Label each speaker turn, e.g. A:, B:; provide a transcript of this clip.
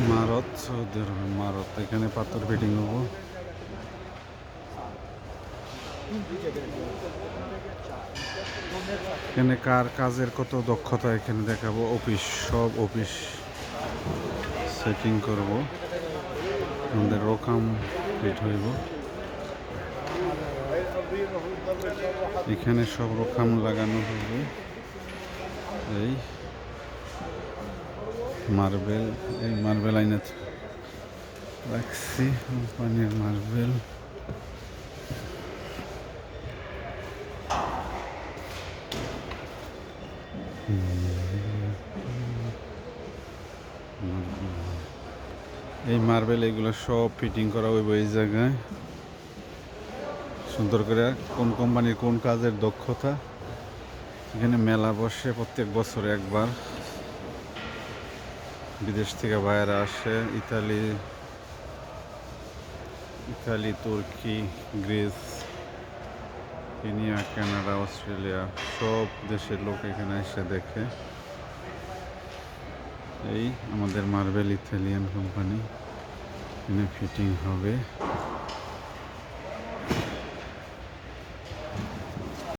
A: মারত, Saudi আরব মারত, এখানে পাথর fitting হবো। এখানে কার কাজের কত দক্ষতা এখানে দেখাবো। অফিস, সব অফিস সেটিং করব, আমাদের রোকাম ফিট হইব। এখানে সব রোকাম লাগানো হবে। এই মার্বেল, এই মার্বেল আইনা রাখছি, কোম্পানির মার্বেল। এই মার্বেল এগুলো সব ফিটিং করা হইব এই জায়গায় সুন্দর করে। কোন কোম্পানির কোন কাজের দক্ষতা। এখানে মেলা বসে প্রত্যেক বছর একবার, বিদেশ থেকে বাইরে আসে। ইতালি, তুর্কি, গ্রিস, কেনিয়া, কানাডা, অস্ট্রেলিয়া, সব দেশের লোক এখানে এসে দেখে। এই আমাদের মার্বেল ইতালিয়ান কোম্পানি, এখানে ফিটিং হবে।